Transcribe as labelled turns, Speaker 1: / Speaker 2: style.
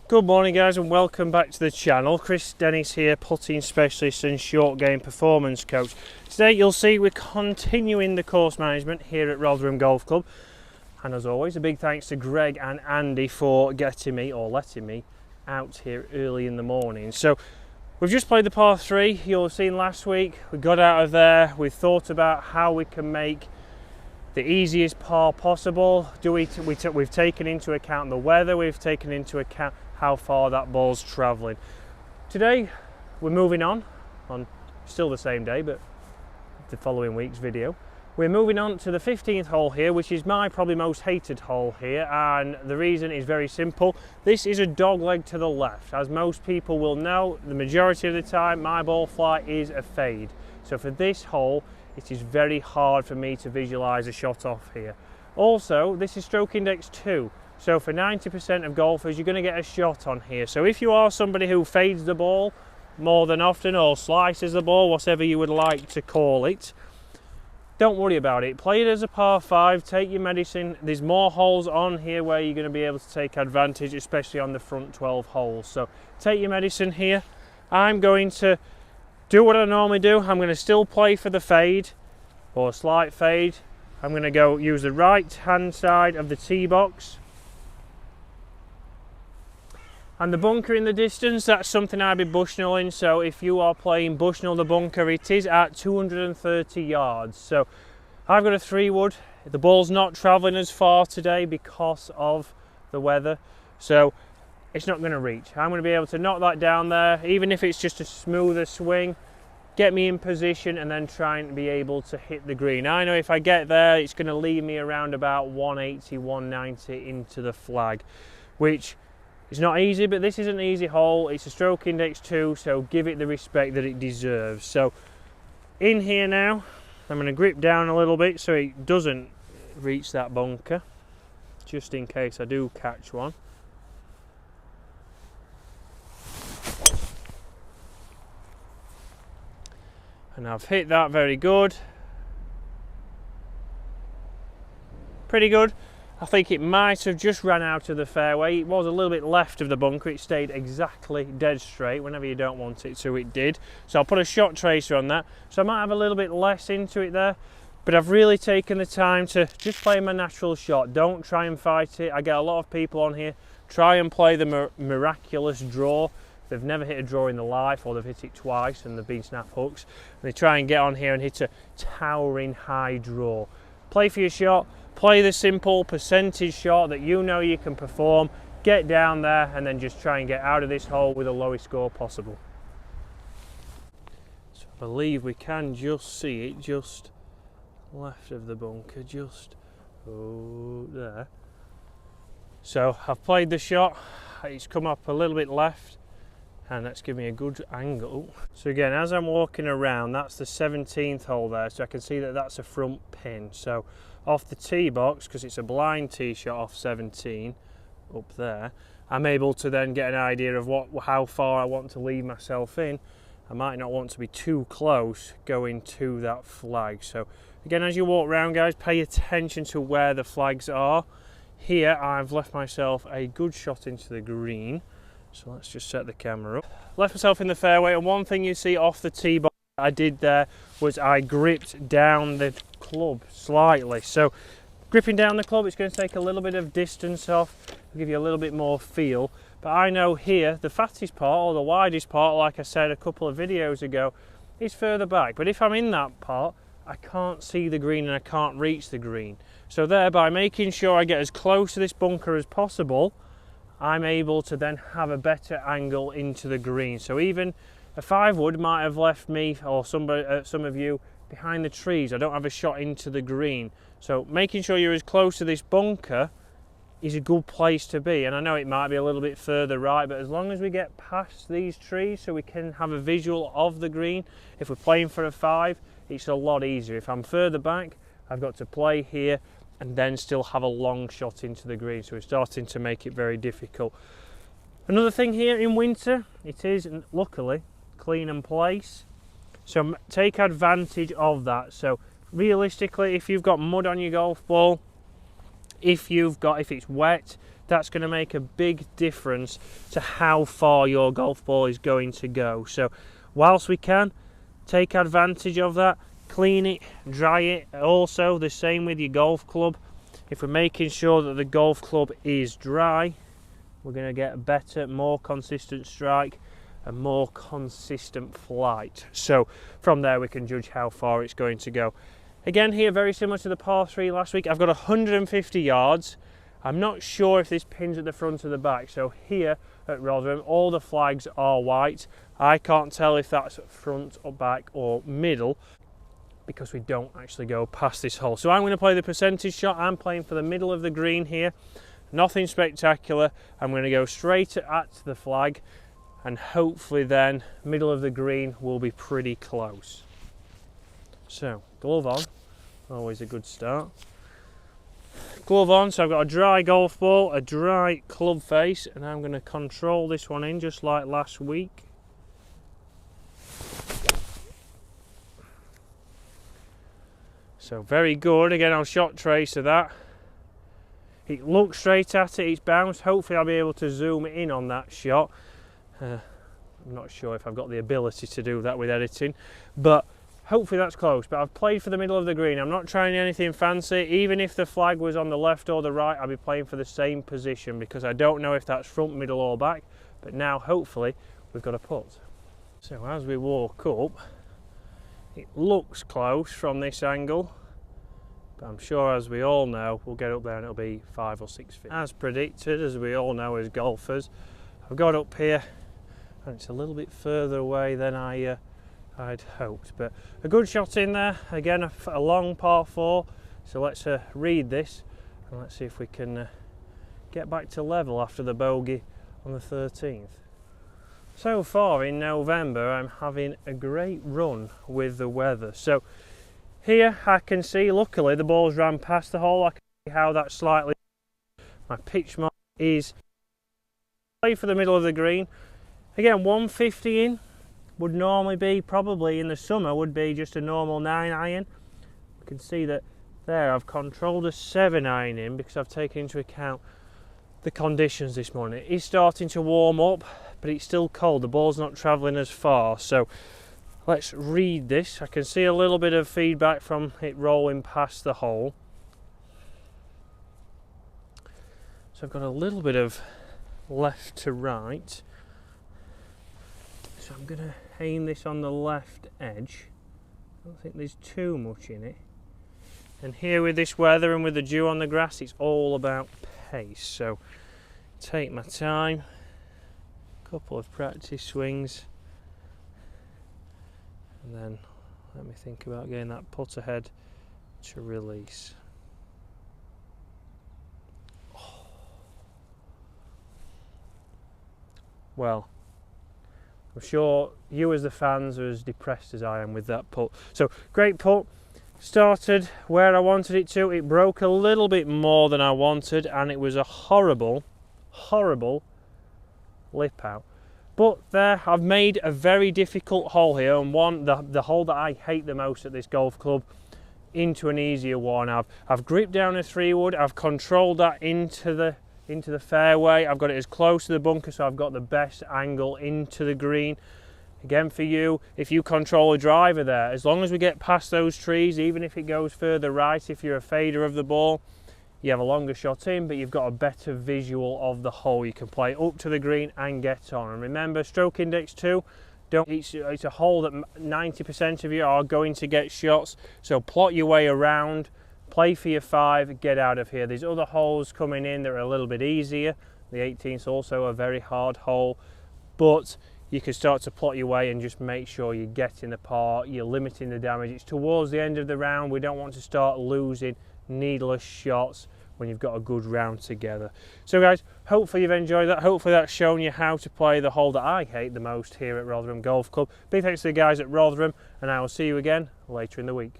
Speaker 1: Good morning guys and welcome back to the channel. Chris Dennis here, putting specialist and short game performance coach. Today you'll see we're continuing the course management here at Rotherham Golf Club, and as always a big thanks to Greg and Andy for getting me or letting me out here early in the morning. So we've just played the par 3. You'll have seen last week we got out of there, we thought about how we can make the easiest par possible. We've taken into account the weather, we've taken into account how far that ball's travelling. Today we're moving on still the same day but the following week's video. We're moving on to the 15th hole here, which is my probably most hated hole here, and the reason is very simple. This is a dog leg to the left. As most people will know, the majority of the time my ball flight is a fade. So for this hole it is very hard for me to visualise a shot off here. Also, this is stroke index 2. So for 90% of golfers, you're going to get a shot on here. So if you are somebody who fades the ball more than often or slices the ball, whatever you would like to call it, don't worry about it. Play it as a par 5, take your medicine. There's more holes on here where you're going to be able to take advantage, especially on the front 12 holes. So take your medicine here. I'm going to do what I normally do. I'm going to still play for the fade or slight fade. I'm going to go use the right hand side of the tee box. And the bunker in the distance, that's something I'd be bushnelling. So if you are playing bushnell the bunker, it is at 230 yards. So I've got a 3-wood. The ball's not travelling as far today because of the weather. So it's not going to reach. I'm going to be able to knock that down there, even if it's just a smoother swing, get me in position and then try and be able to hit the green. I know if I get there, it's going to leave me around about 180, 190 into the flag, which it's not easy, but this is an easy hole. It's a stroke index 2, so give it the respect that it deserves. So in here now, I'm going to grip down a little bit so it doesn't reach that bunker, just in case I do catch one. And I've hit that very good. Pretty good. I think it might have just ran out of the fairway. It was a little bit left of the bunker. It stayed exactly dead straight. Whenever you don't want it to, it did. So I'll put a shot tracer on that. So I might have a little bit less into it there, but I've really taken the time to just play my natural shot. Don't try and fight it. I get a lot of people on here try and play the miraculous draw. They've never hit a draw in their life, or they've hit it twice and they've been snap hooks. And they try and get on here and hit a towering high draw. Play for your shot. Play the simple percentage shot that you know you can perform, get down there and then just try and get out of this hole with the lowest score possible. So I believe we can just see it just left of the bunker, just there. So I've played the shot, it's come up a little bit left and that's given me a good angle. So again, as I'm walking around, that's the 17th hole there, so I can see that that's a front pin. So off the tee box, because it's a blind tee shot off 17 up there, I'm able to then get an idea of how far I want to leave myself in. I might not want to be too close going to that flag. So again, as you walk around guys, pay attention to where the flags are. Here I've left myself a good shot into the green, so let's just set the camera up. Left myself in the fairway, and one thing you see off the tee box I did there was I gripped down the club slightly. So gripping down the club, it's going to take a little bit of distance off, give you a little bit more feel. But I know here the fattest part, or the widest part, like I said a couple of videos ago, is further back. But if I'm in that part, I can't see the green and I can't reach the green. So there, by making sure I get as close to this bunker as possible, I'm able to then have a better angle into the green. So even a 5-wood might have left me or some of you behind the trees. I don't have a shot into the green. So making sure you're as close to this bunker is a good place to be. And I know it might be a little bit further right, but as long as we get past these trees so we can have a visual of the green, if we're playing for a 5, it's a lot easier. If I'm further back, I've got to play here and then still have a long shot into the green. So we're starting to make it very difficult. Another thing here in winter, it is luckily clean and place, so take advantage of that. So realistically, if you've got mud on your golf ball, if it's wet, that's going to make a big difference to how far your golf ball is going to go. So whilst we can, take advantage of that, clean it, dry it. Also the same with your golf club. If we're making sure that the golf club is dry, we're going to get a better, more consistent strike, a more consistent flight. So from there we can judge how far it's going to go. Again here, very similar to the par 3 last week, I've got 150 yards. I'm not sure if this pin's at the front or the back. So here at Rotherham, all the flags are white. I can't tell if that's front or back or middle because we don't actually go past this hole. So I'm going to play the percentage shot. I'm playing for the middle of the green here. Nothing spectacular. I'm going to go straight at the flag, and hopefully then middle of the green will be pretty close. So glove on, always a good start. Glove on, so I've got a dry golf ball, a dry club face, and I'm going to control this one in just like last week. So very good. Again, I'll shot trace of that. It looks straight at it, it's bounced. Hopefully I'll be able to zoom in on that shot. I'm not sure if I've got the ability to do that with editing, but hopefully that's close. But I've played for the middle of the green. I'm not trying anything fancy. Even if the flag was on the left or the right, I'll be playing for the same position because I don't know if that's front, middle or back. But now hopefully we've got a putt. So as we walk up, it looks close from this angle, but I'm sure, as we all know, we'll get up there and it'll be 5 or 6 feet. As predicted, as we all know as golfers, I've got up here and it's a little bit further away than I'd hoped, but a good shot in there. Again, a long par 4, so let's read this and let's see if we can get back to level after the bogey on the 13th. So far in November, I'm having a great run with the weather. So here I can see, luckily the ball's ran past the hole. I can see how that's slightly, my pitch mark is play for the middle of the green. Again, 150 in would normally be, probably in the summer, would be just a normal 9 iron. You can see that there I've controlled a 7 iron in because I've taken into account the conditions this morning. It is starting to warm up, but it's still cold. The ball's not travelling as far. So let's read this. I can see a little bit of feedback from it rolling past the hole. So I've got a little bit of left to right. So I'm going to aim this on the left edge. I don't think there's too much in it. And here with this weather and with the dew on the grass, it's all about pace. So take my time, couple of practice swings, and then let me think about getting that putt ahead to release. Oh. Well, I'm sure you as the fans are as depressed as I am with that putt. So great putt. Started where I wanted it to. It broke a little bit more than I wanted, and it was a horrible lip out. But there, I've made a very difficult hole here, and the hole that I hate the most at this golf club, into an easier one. I've gripped down a 3-wood. I've controlled that into the fairway. I've got it as close to the bunker, so I've got the best angle into the green. Again, for you, if you control a driver there, as long as we get past those trees, even if it goes further right, if you're a fader of the ball, you have a longer shot in, but you've got a better visual of the hole. You can play up to the green and get on. And remember, stroke index 2, it's a hole that 90% of you are going to get shots, so plot your way around, play for your 5, get out of here. There's other holes coming in that are a little bit easier. The 18th's also a very hard hole, but you can start to plot your way and just make sure you're getting the par, you're limiting the damage. It's towards the end of the round. We don't want to start losing needless shots when you've got a good round together. So guys, hopefully you've enjoyed that. Hopefully that's shown you how to play the hole that I hate the most here at Rotherham Golf Club. Big thanks to the guys at Rotherham, and I will see you again later in the week.